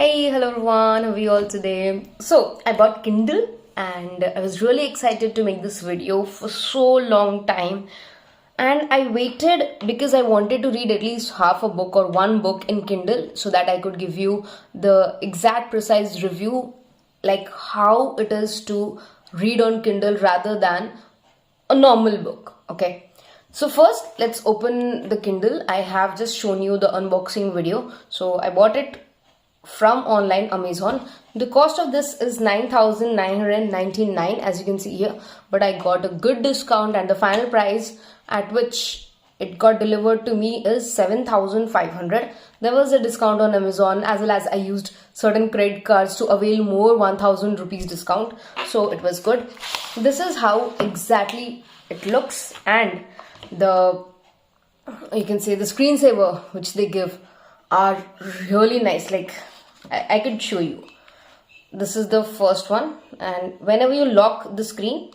Hey, hello everyone, how are you all today? So, I bought Kindle and I was really excited to make this video for so long time. And I waited because I wanted to read at least half a book or one book in Kindle so that I could give you the exact precise review, like how it is to read on Kindle rather than a normal book. Okay. So first, let's open the Kindle. I have just shown you the unboxing video. So I bought it from online Amazon. The cost of this is 9,999 as you can see here, but I got a good discount and the final price at which it got delivered to me is 7,500. There was a discount on Amazon as well as I used certain credit cards to avail more 1,000 rupees discount, so it was good. This is how exactly it looks, and you can say the screensaver which they give are really nice. Like I could show you. This is the first one, and whenever you lock the screen,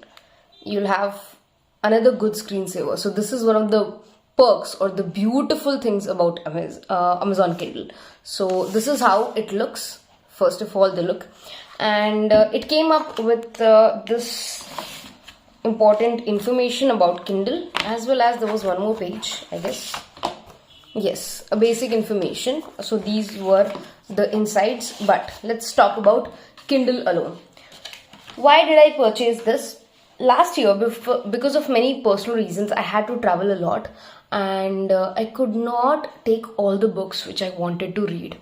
you'll have another good screensaver. So this is one of the perks or the beautiful things about Amazon Kindle. So this is how it looks. First of all, the look, and it came up with this important information about Kindle, as well as there was one more page, I guess. Yes, a basic information. So these were the insides, but let's talk about Kindle alone. Why did I purchase this? Last year, because of many personal reasons, I had to travel a lot, and I could not take all the books which I wanted to read.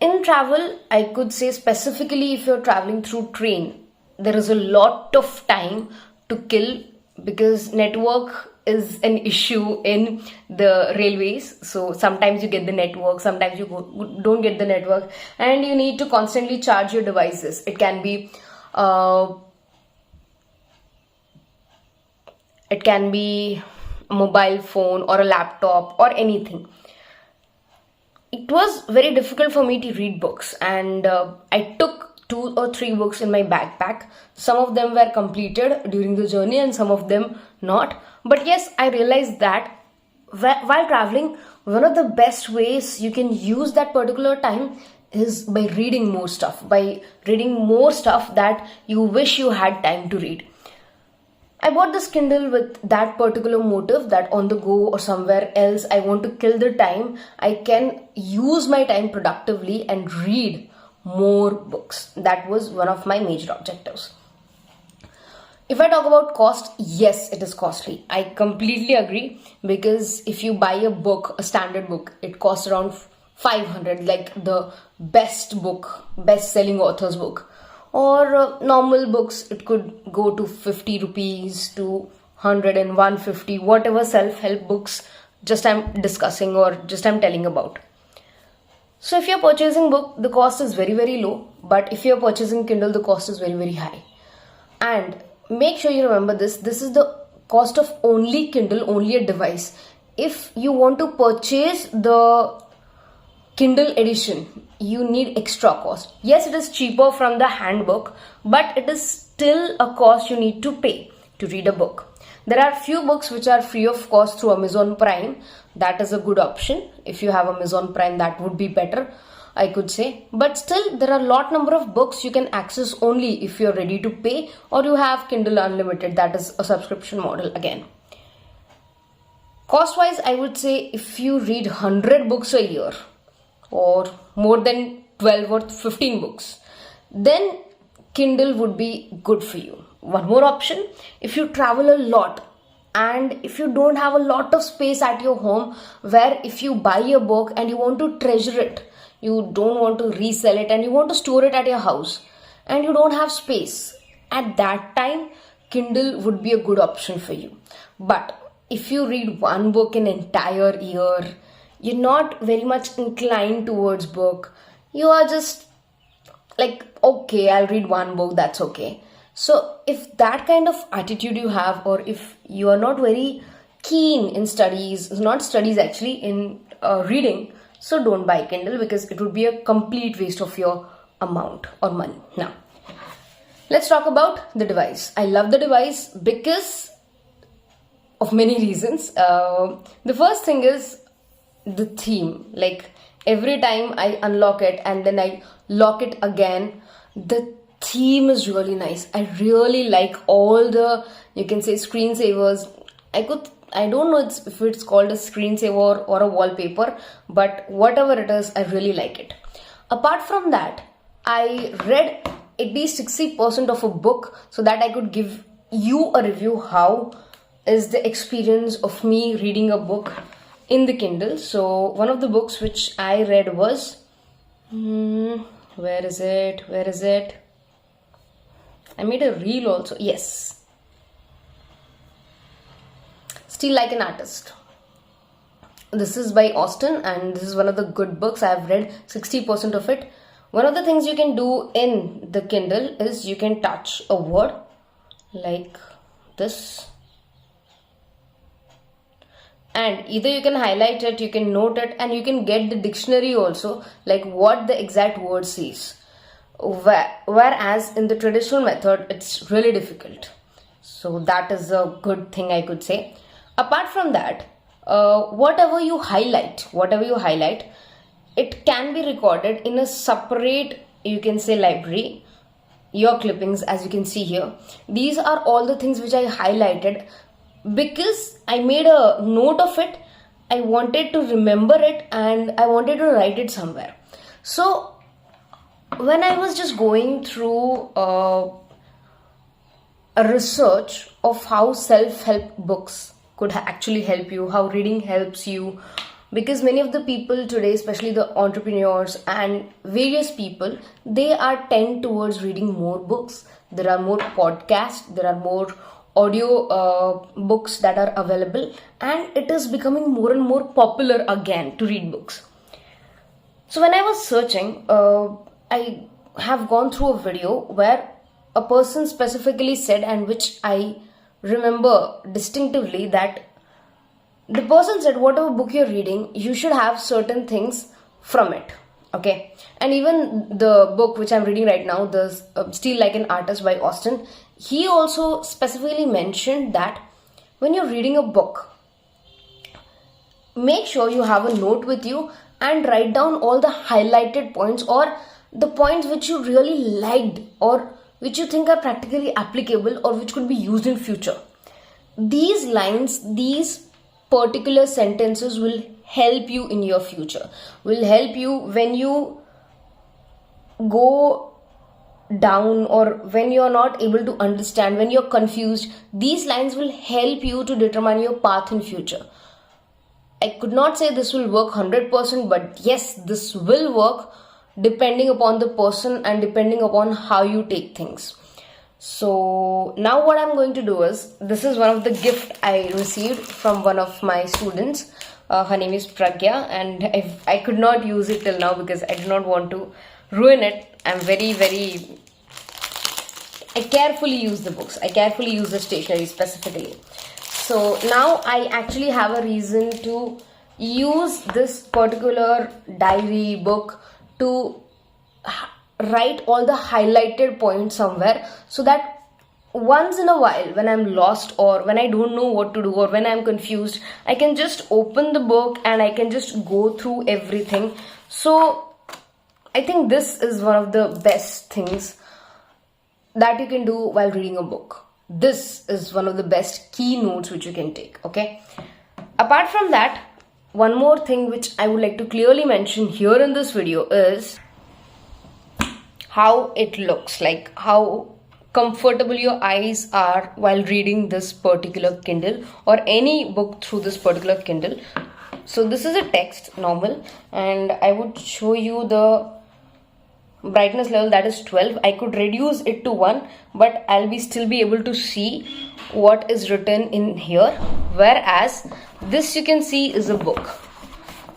In travel, I could say specifically if you're traveling through train, there is a lot of time to kill because network is an issue in the railways. So sometimes you get the network, sometimes you don't get the network, and you need to constantly charge your devices. It can be a mobile phone or a laptop or anything. It was very difficult for me to read books, and I took 2 or 3 books in my backpack. Some of them were completed during the journey and some of them not. But yes, I realized that while traveling, one of the best ways you can use that particular time is by reading more stuff, that you wish you had time to read. I bought this Kindle with that particular motive, that on the go or somewhere else I want to kill the time, I can use my time productively and read more books. That was one of my major objectives. If I talk about cost, yes, it is costly. I completely agree, because if you buy a book, a standard book, it costs around 500, like the best selling author's book. Or normal books, it could go to 50 rupees to 100 and 150, whatever self-help books just I'm discussing or just I'm telling about. So if you're purchasing book, the cost is very, very low. But if you're purchasing Kindle, the cost is very, very high. And make sure you remember this. This is the cost of only Kindle, only a device. If you want to purchase the Kindle edition, you need extra cost. Yes, it is cheaper from the handbook, but it is still a cost you need to pay to read a book. There are few books which are free of cost through Amazon Prime. That is a good option. If you have Amazon Prime, that would be better, I could say. But still, there are a lot number of books you can access only if you're ready to pay, or you have Kindle Unlimited. That is a subscription model again. Cost wise, I would say if you read 100 books a year or more than 12 or 15 books, then Kindle would be good for you. One more option, if you travel a lot and if you don't have a lot of space at your home, where if you buy a book and you want to treasure it, you don't want to resell it and you want to store it at your house and you don't have space, at that time Kindle would be a good option for you. But if you read one book an entire year, you're not very much inclined towards book, you are just like, okay, I'll read one book, that's okay. So if that kind of attitude you have, or if you are not very keen in in reading, so don't buy Kindle, because it would be a complete waste of your amount or money. Now, let's talk about the device. I love the device because of many reasons. The first thing is the theme. Like, Every time I unlock it and then I lock it again, the theme is really nice. I really like all the, you can say, screensavers. I don't know if it's called a screensaver or a wallpaper, but whatever it is, I really like it. Apart from that, I read at least 60% of a book so that I could give you a review how is the experience of me reading a book in the Kindle. So one of the books which I read was, where is it? I made a reel also. Yes. Steal Like an Artist. This is by Austen and this is one of the good books. I have read 60% of it. One of the things you can do in the Kindle is you can touch a word like this. And either you can highlight it, you can note it, and you can get the dictionary also, like what the exact word says. Whereas in the traditional method, it's really difficult. So that is a good thing I could say. Apart from that, whatever you highlight, it can be recorded in a separate, you can say, library. Your clippings, as you can see here, these are all the things which I highlighted because I made a note of it. I wanted to remember it and I wanted to write it somewhere. So when I was just going through a research of how self-help books could actually help you, how reading helps you, because many of the people today, especially the entrepreneurs and various people, they are tend towards reading more books. There are more podcasts, there are more audio books that are available, and it is becoming more and more popular again to read books. So when I was searching, I have gone through a video where a person specifically said, and which I remember distinctively, that the person said whatever book you're reading, you should have certain things from it. Okay. And even the book which I'm reading right now, the Steal Like an Artist by Austen, he also specifically mentioned that when you're reading a book, make sure you have a note with you and write down all the highlighted points or the points which you really liked or which you think are practically applicable or which could be used in future. These lines, these particular sentences will help you in your future, will help you when you go down or when you're not able to understand, when you're confused. These lines will help you to determine your path in future. I could not say this will work 100%, but yes, this will work depending upon the person and depending upon how you take things. So now what I'm going to do is, this is one of the gift I received from one of my students. Her name is Pragya, and I could not use it till now because I do not want to ruin it. I'm I carefully use the books. I carefully use the stationery specifically. So now I actually have a reason to use this particular diary book to write all the highlighted points somewhere, so that once in a while when I'm lost or when I don't know what to do or when I'm confused, I can just open the book and I can just go through everything. So I think this is one of the best things that you can do while reading a book. This is one of the best keynotes which you can take. Okay. Apart from that, one more thing which I would like to clearly mention here in this video is how it looks, like how comfortable your eyes are while reading this particular Kindle or any book through this particular Kindle. So this is a text normal, and I would show you the brightness level, that is 12. I could reduce it to 1, but I'll still be able to see what is written in here, whereas this you can see is a book.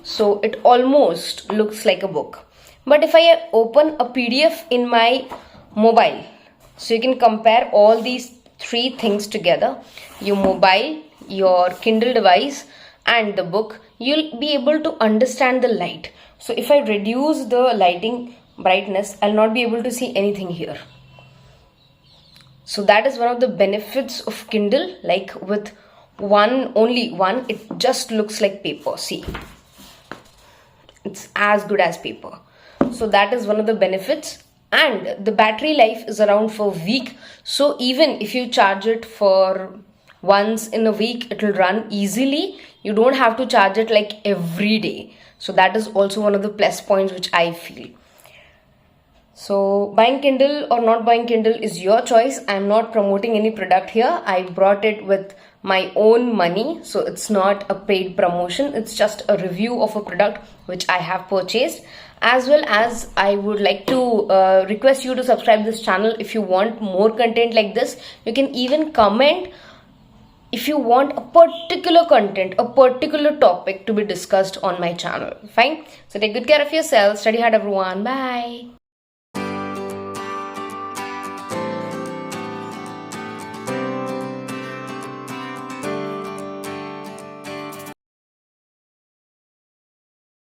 So it almost looks like a book. But if I open a PDF in my mobile, so you can compare all these three things together, your mobile, your Kindle device and the book, you'll be able to understand the light. So if I reduce the lighting brightness, I'll not be able to see anything here. So that is one of the benefits of Kindle. Like with only one, it just looks like paper. See, It's as good as paper. So that is one of the benefits. And the battery life is around for a week. So even if you charge it for once in a week, it will run easily. You don't have to charge it like every day. So that is also one of the plus points which I feel. So buying Kindle or not buying Kindle is your choice. I'm not promoting any product here. I brought it with my own money. So it's not a paid promotion. It's just a review of a product which I have purchased. As well as I would like to request you to subscribe this channel if you want more content like this. You can even comment if you want a particular content, a particular topic to be discussed on my channel. Fine. So take good care of yourself. Study hard, everyone. Bye.